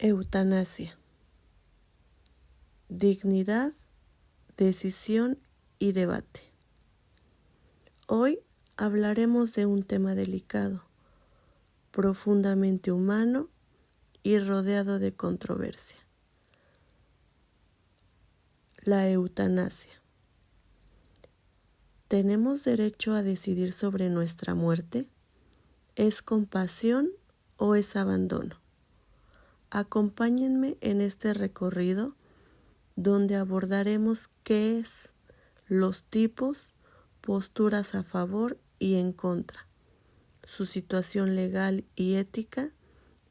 Eutanasia. Dignidad, decisión y debate. Hoy hablaremos de un tema delicado, profundamente humano y rodeado de controversia. La eutanasia. ¿Tenemos derecho a decidir sobre nuestra muerte? ¿Es compasión o es abandono? Acompáñenme en este recorrido donde abordaremos qué es, los tipos, posturas a favor y en contra, su situación legal y ética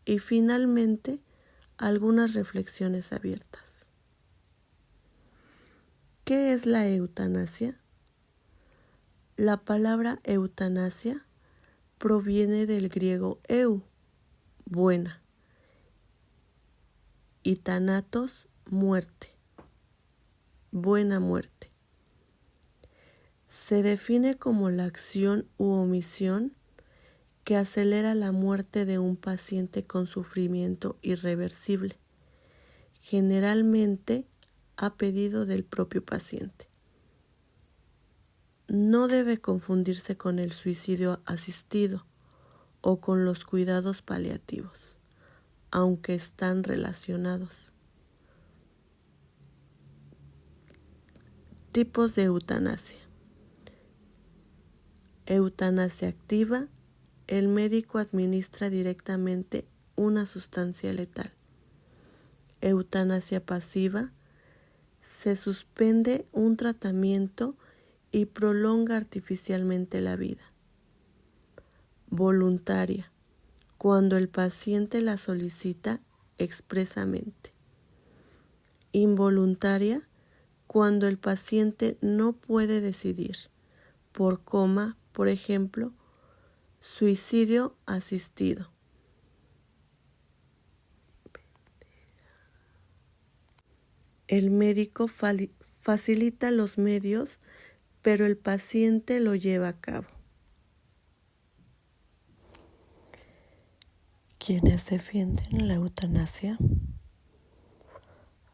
y finalmente algunas reflexiones abiertas. ¿Qué es la eutanasia? La palabra eutanasia proviene del griego eu, buena, y thanatos, muerte, buena muerte. Se define como la acción u omisión que acelera la muerte de un paciente con sufrimiento irreversible, generalmente a pedido del propio paciente. No debe confundirse con el suicidio asistido o con los cuidados paliativos, aunque están relacionados. Tipos de eutanasia. Eutanasia activa. El médico administra directamente una sustancia letal. Eutanasia pasiva. Se suspende un tratamiento y prolonga artificialmente la vida. Voluntaria. Cuando el paciente la solicita expresamente. Involuntaria. Cuando el paciente no puede decidir, por coma, por ejemplo, suicidio asistido. El médico facilita los medios, pero el paciente lo lleva a cabo. Quienes defienden la eutanasia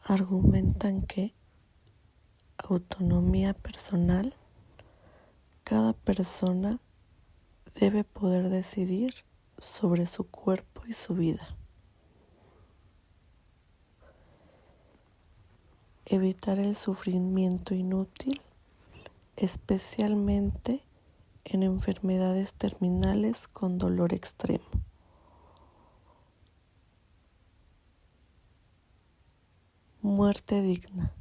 argumentan que autonomía personal, cada persona debe poder decidir sobre su cuerpo y su vida. Evitar el sufrimiento inútil, especialmente en enfermedades terminales con dolor extremo. Muerte digna,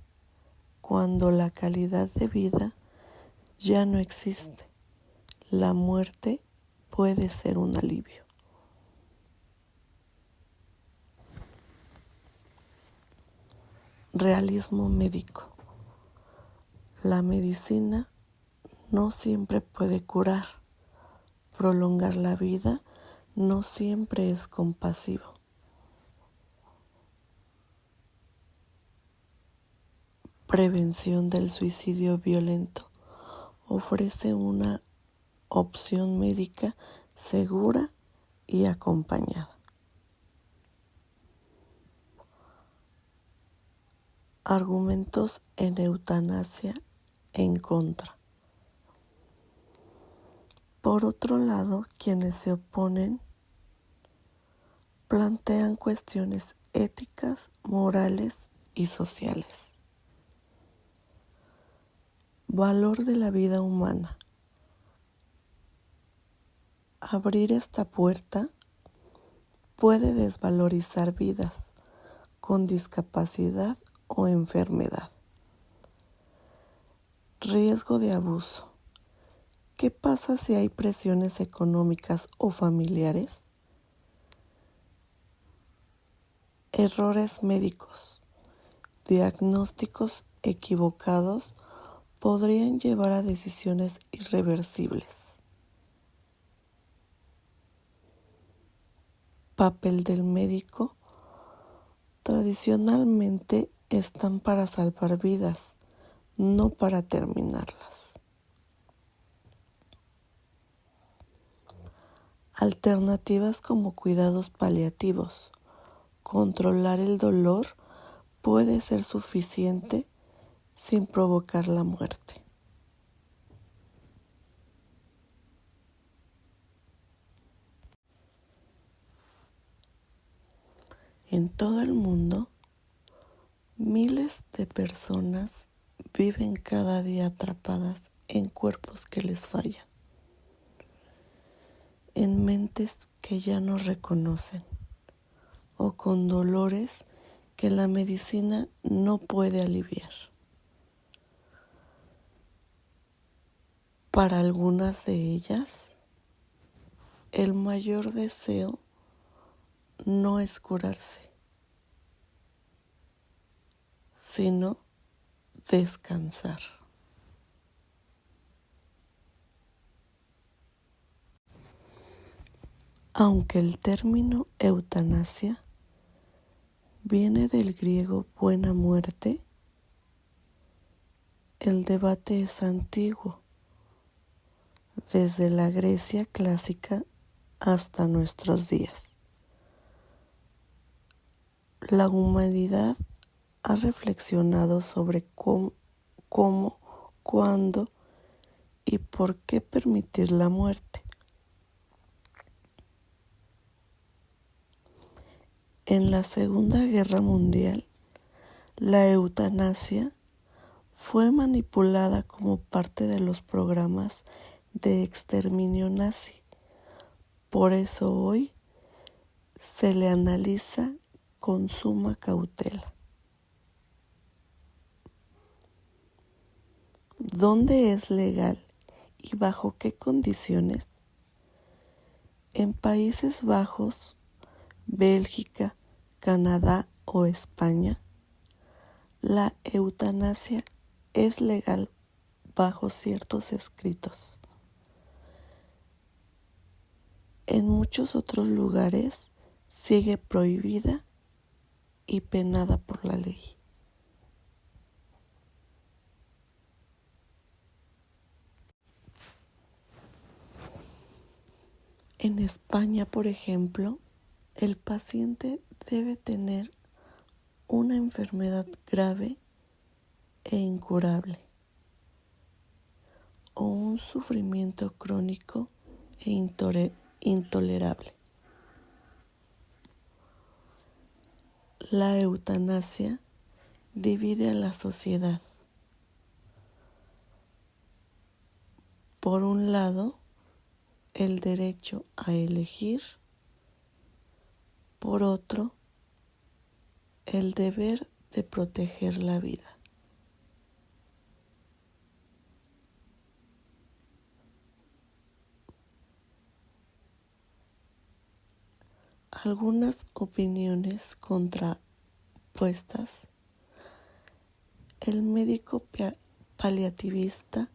cuando la calidad de vida ya no existe, la muerte puede ser un alivio. Realismo médico. La medicina no siempre puede curar. Prolongar la vida no siempre es compasivo. Prevención del suicidio violento. Ofrece una opción médica segura y acompañada. Argumentos en eutanasia en contra. Por otro lado, quienes se oponen plantean cuestiones éticas, morales y sociales. Valor de la vida humana. Abrir esta puerta puede desvalorizar vidas con discapacidad o enfermedad. Riesgo de abuso. ¿Qué pasa si hay presiones económicas o familiares? Errores médicos. Diagnósticos equivocados podrían llevar a decisiones irreversibles. Papel del médico. Tradicionalmente están para salvar vidas, no para terminarlas. Alternativas como cuidados paliativos. controlar el dolor puede ser suficiente sin provocar la muerte. En todo el mundo, miles de personas viven cada día atrapadas en cuerpos que les fallan, en mentes que ya no reconocen o con dolores que la medicina no puede aliviar. Para algunas de ellas, el mayor deseo no es curarse, sino descansar. Aunque el término eutanasia viene del griego buena muerte, el debate es antiguo, desde la Grecia clásica hasta nuestros días. La humanidad ha reflexionado sobre cómo, cuándo y por qué permitir la muerte. En la Segunda Guerra Mundial, la eutanasia fue manipulada como parte de los programas de exterminio nazi. Por eso hoy se le analiza con suma cautela. ¿Dónde es legal y bajo qué condiciones? En Países Bajos, Bélgica, Canadá o España, la eutanasia es legal bajo ciertos escritos. En muchos otros lugares sigue prohibida y penada por la ley. En España, por ejemplo, el paciente debe tener una enfermedad grave e incurable o un sufrimiento crónico e intolerable. La eutanasia divide a la sociedad. Por un lado, el derecho a elegir, por otro, el deber de proteger la vida. Algunas opiniones contrapuestas. El médico paliativista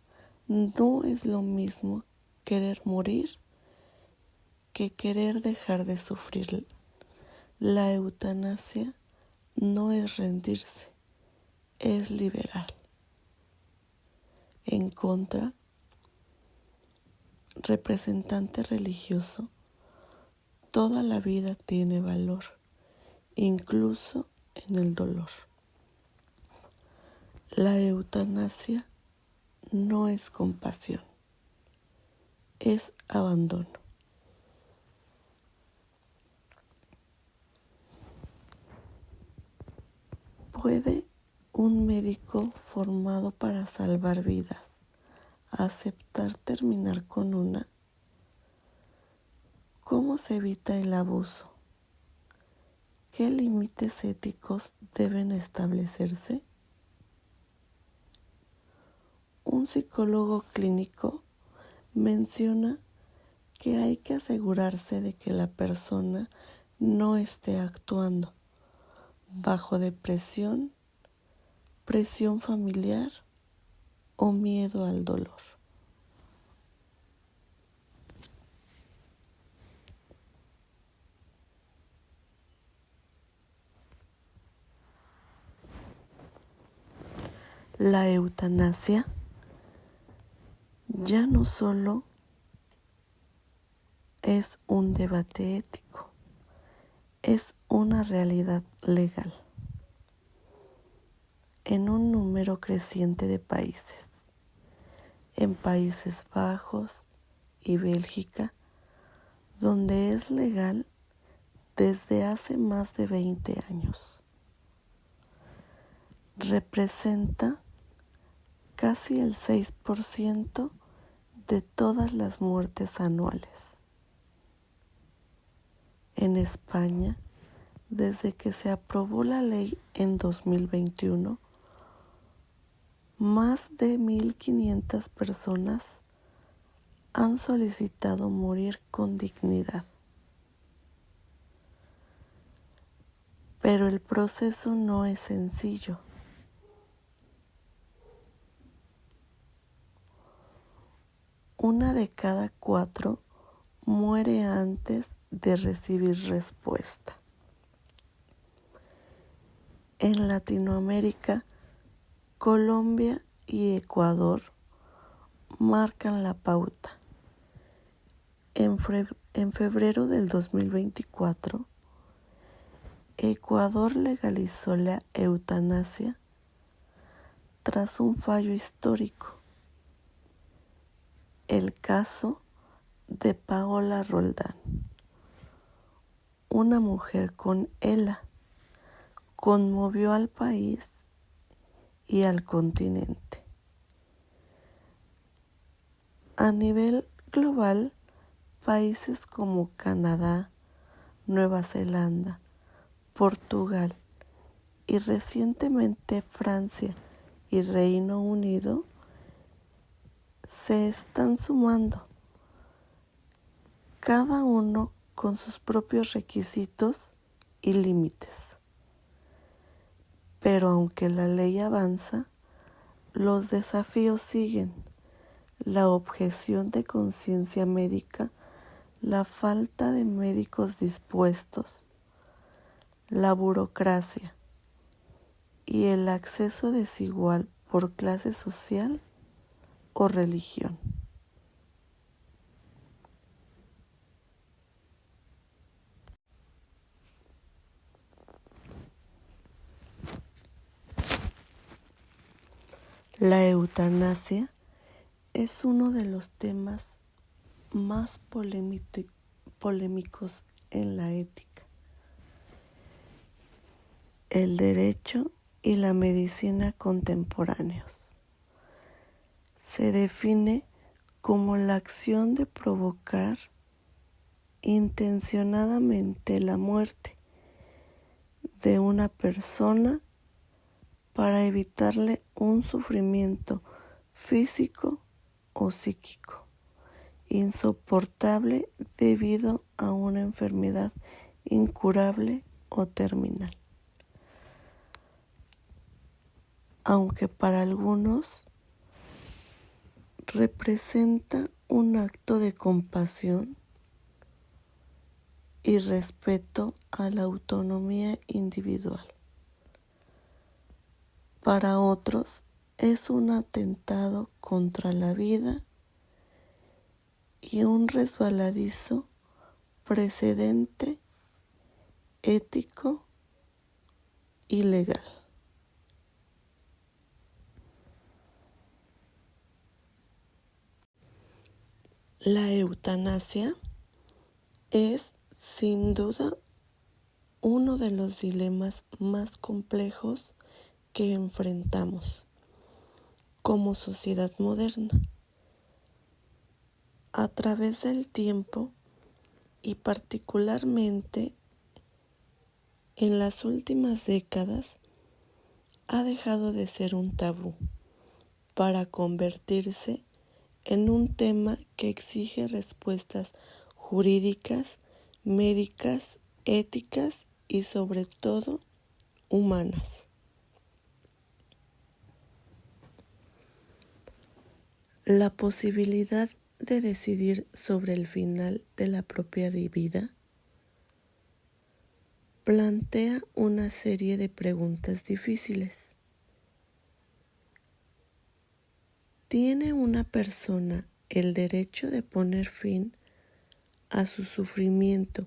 no es lo mismo querer morir que querer dejar de sufrir. La eutanasia no es rendirse, es liberar. En contra, representante religioso, toda la vida tiene valor, incluso en el dolor. La eutanasia no es compasión, es abandono. ¿Puede un médico formado para salvar vidas aceptar terminar con una? ¿Cómo se evita el abuso? ¿Qué límites éticos deben establecerse? Un psicólogo clínico menciona que hay que asegurarse de que la persona no esté actuando bajo depresión, presión familiar o miedo al dolor. La eutanasia ya no solo es un debate ético, es una realidad legal en un número creciente de países. En Países Bajos y Bélgica, donde es legal desde hace más de 20 años. Representa casi el 6% de todas las muertes anuales. En España, desde que se aprobó la ley en 2021, más de 1.500 personas han solicitado morir con dignidad. Pero el proceso no es sencillo. Una de cada 4 muere antes de recibir respuesta. En Latinoamérica, Colombia y Ecuador marcan la pauta. En febrero del 2024, Ecuador legalizó la eutanasia tras un fallo histórico. El caso de Paola Roldán, una mujer con ELA, conmovió al país y al continente. A nivel global, países como Canadá, Nueva Zelanda, Portugal y recientemente Francia y Reino Unido se están sumando, cada uno con sus propios requisitos y límites. Pero aunque la ley avanza, los desafíos siguen: la objeción de conciencia médica, la falta de médicos dispuestos, la burocracia y el acceso desigual por clase social o religión. La eutanasia es uno de los temas más polémicos en la ética, el derecho y la medicina contemporáneos. Se define como la acción de provocar intencionadamente la muerte de una persona para evitarle un sufrimiento físico o psíquico insoportable debido a una enfermedad incurable o terminal. Aunque para algunos representa un acto de compasión y respeto a la autonomía individual, para otros es un atentado contra la vida y un resbaladizo precedente ético y legal. La eutanasia es, sin duda, uno de los dilemas más complejos que enfrentamos como sociedad moderna. A través del tiempo y particularmente en las últimas décadas, ha dejado de ser un tabú para convertirse en un tema que exige respuestas jurídicas, médicas, éticas y sobre todo humanas. La posibilidad de decidir sobre el final de la propia vida plantea una serie de preguntas difíciles. ¿Tiene una persona el derecho de poner fin a su sufrimiento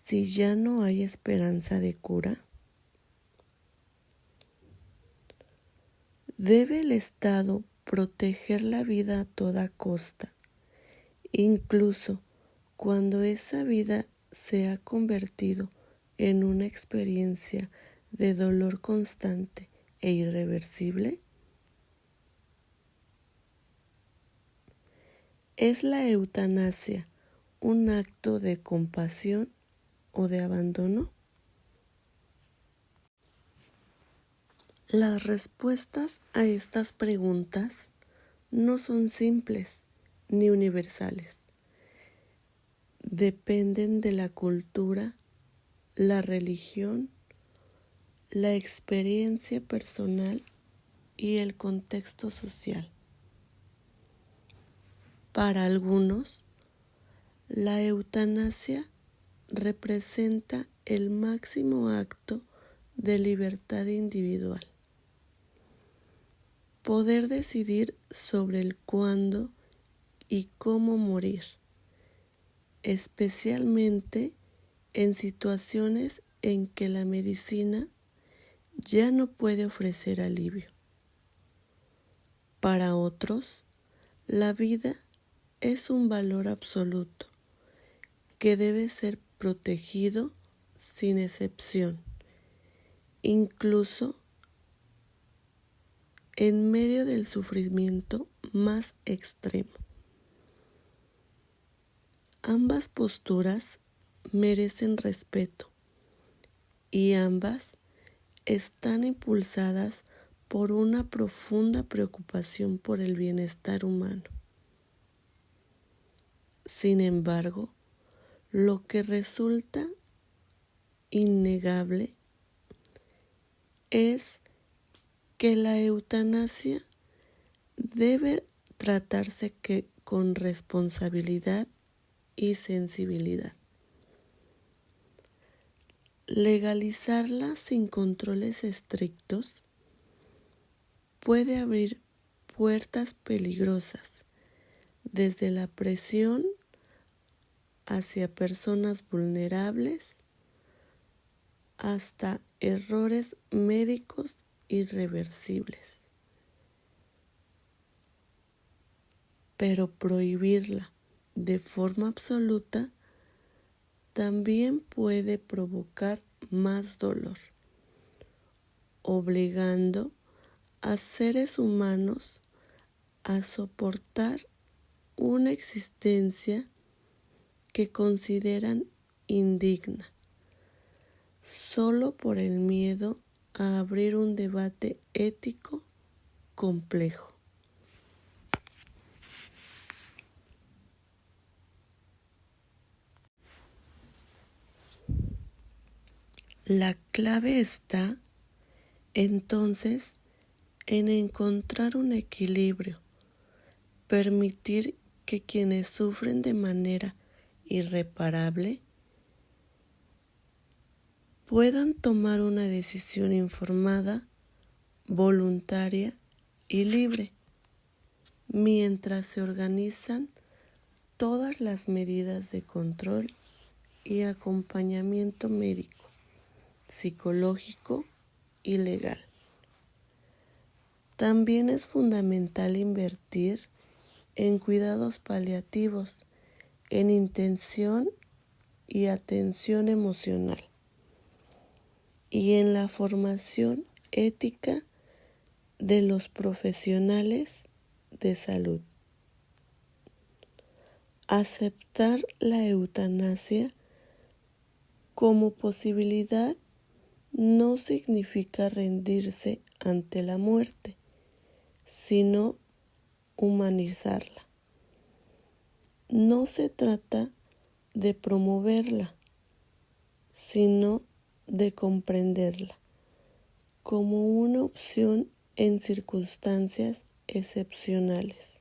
si ya no hay esperanza de cura? ¿Debe el Estado proteger la vida a toda costa, incluso cuando esa vida se ha convertido en una experiencia de dolor constante e irreversible? ¿Es la eutanasia un acto de compasión o de abandono? Las respuestas a estas preguntas no son simples ni universales. Dependen de la cultura, la religión, la experiencia personal y el contexto social. Para algunos, la eutanasia representa el máximo acto de libertad individual. Poder decidir sobre el cuándo y cómo morir, especialmente en situaciones en que la medicina ya no puede ofrecer alivio. Para otros, la vida es un valor absoluto que debe ser protegido sin excepción, incluso en medio del sufrimiento más extremo. Ambas posturas merecen respeto y ambas están impulsadas por una profunda preocupación por el bienestar humano. Sin embargo, lo que resulta innegable es que la eutanasia debe tratarse con responsabilidad y sensibilidad. Legalizarla sin controles estrictos puede abrir puertas peligrosas, desde la presión hacia personas vulnerables hasta errores médicos irreversibles. Pero prohibirla de forma absoluta también puede provocar más dolor, obligando a seres humanos a soportar una existencia que consideran indigna, solo por el miedo a abrir un debate ético complejo. La clave está, entonces, en encontrar un equilibrio, permitir que quienes sufren de manera irreparable puedan tomar una decisión informada, voluntaria y libre, mientras se organizan todas las medidas de control y acompañamiento médico, psicológico y legal. También es fundamental invertir en cuidados paliativos, en intención y atención emocional, y en la formación ética de los profesionales de salud. Aceptar la eutanasia como posibilidad no significa rendirse ante la muerte, sino humanizarla. No se trata de promoverla, sino de comprenderla como una opción en circunstancias excepcionales,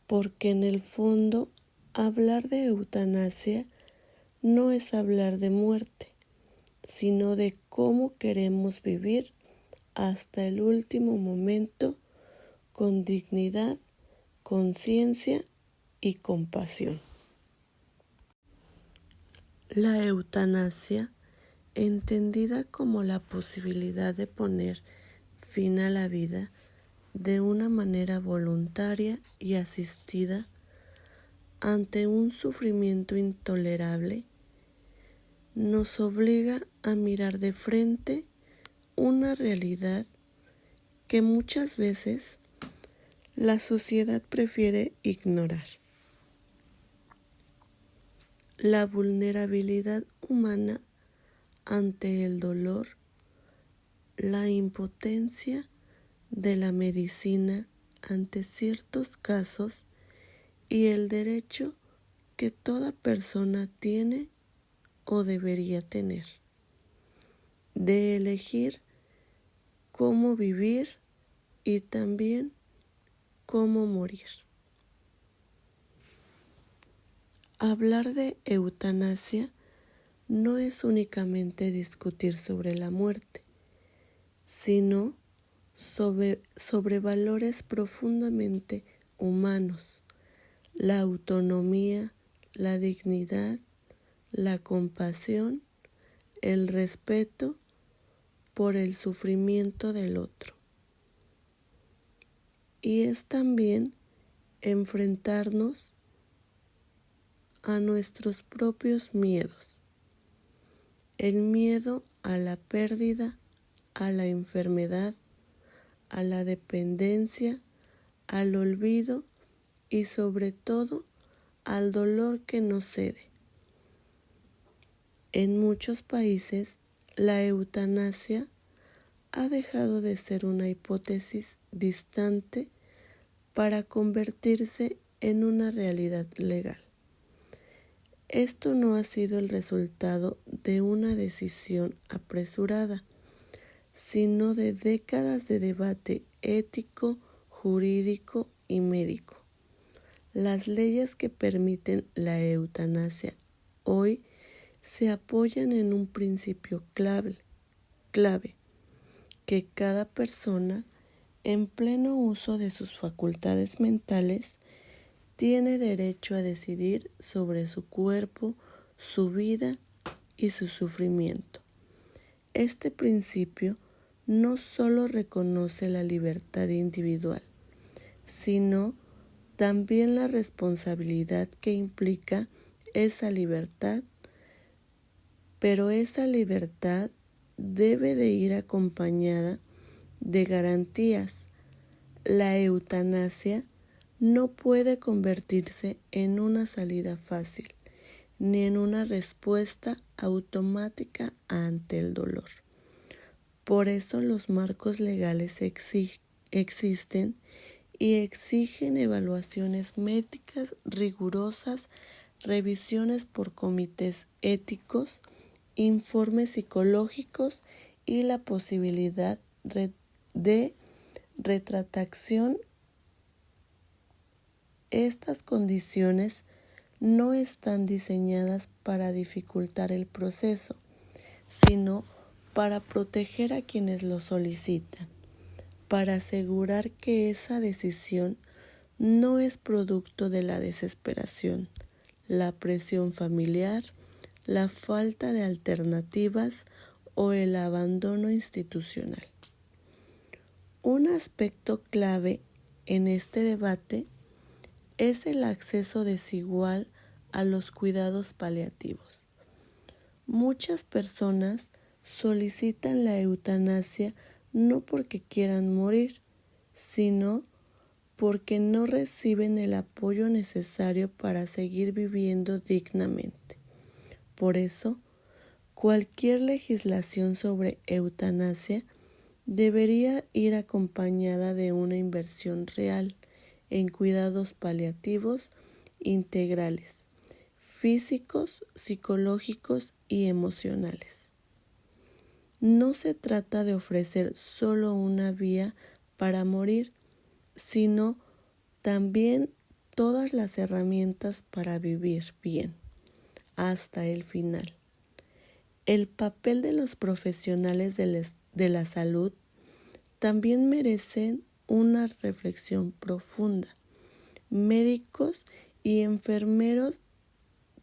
porque en el fondo hablar de eutanasia no es hablar de muerte, sino de cómo queremos vivir hasta el último momento con dignidad, conciencia y compasión. La eutanasia, entendida como la posibilidad de poner fin a la vida de una manera voluntaria y asistida ante un sufrimiento intolerable, nos obliga a mirar de frente una realidad que muchas veces la sociedad prefiere ignorar. La vulnerabilidad humana ante el dolor, la impotencia de la medicina ante ciertos casos y el derecho que toda persona tiene o debería tener de elegir cómo vivir y también cómo morir. Hablar de eutanasia no es únicamente discutir sobre la muerte, sino sobre valores profundamente humanos, la autonomía, la dignidad, la compasión, el respeto por el sufrimiento del otro. Y es también enfrentarnos a nuestros propios miedos. El miedo a la pérdida, a la enfermedad, a la dependencia, al olvido y sobre todo al dolor que nos cede. En muchos países, la eutanasia ha dejado de ser una hipótesis distante para convertirse en una realidad legal. Esto no ha sido el resultado de una decisión apresurada, sino de décadas de debate ético, jurídico y médico. Las leyes que permiten la eutanasia hoy se apoyan en un principio clave, que cada persona, en pleno uso de sus facultades mentales, tiene derecho a decidir sobre su cuerpo, su vida y su sufrimiento. Este principio no solo reconoce la libertad individual, sino también la responsabilidad que implica esa libertad, pero esa libertad debe de ir acompañada de garantías. La eutanasia no puede convertirse en una salida fácil, ni en una respuesta automática ante el dolor. Por eso los marcos legales existen y exigen evaluaciones médicas rigurosas, revisiones por comités éticos, informes psicológicos y la posibilidad de retractación. Estas condiciones no están diseñadas para dificultar el proceso, sino para proteger a quienes lo solicitan, para asegurar que esa decisión no es producto de la desesperación, la presión familiar, la falta de alternativas o el abandono institucional. Un aspecto clave en este debate es el acceso desigual a los cuidados paliativos. Muchas personas solicitan la eutanasia no porque quieran morir, sino porque no reciben el apoyo necesario para seguir viviendo dignamente. Por eso, cualquier legislación sobre eutanasia debería ir acompañada de una inversión real en cuidados paliativos integrales, físicos, psicológicos y emocionales. No se trata de ofrecer solo una vía para morir, sino también todas las herramientas para vivir bien hasta el final. El papel de los profesionales de la salud también merecen una reflexión profunda. Médicos y enfermeros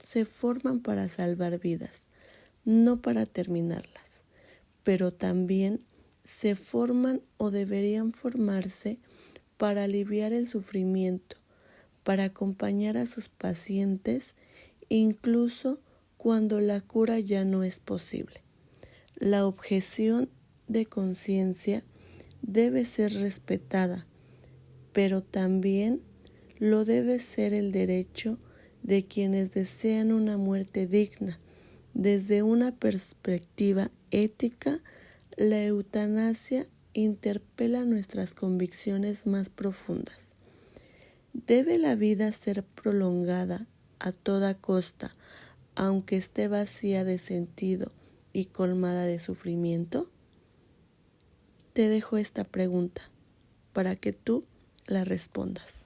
se forman para salvar vidas, no para terminarlas, pero también se forman o deberían formarse para aliviar el sufrimiento, para acompañar a sus pacientes, incluso cuando la cura ya no es posible. La objeción de conciencia debe ser respetada, pero también lo debe ser el derecho de quienes desean una muerte digna. Desde una perspectiva ética, la eutanasia interpela nuestras convicciones más profundas. ¿Debe la vida ser prolongada a toda costa, aunque esté vacía de sentido y colmada de sufrimiento? Te dejo esta pregunta para que tú la respondas.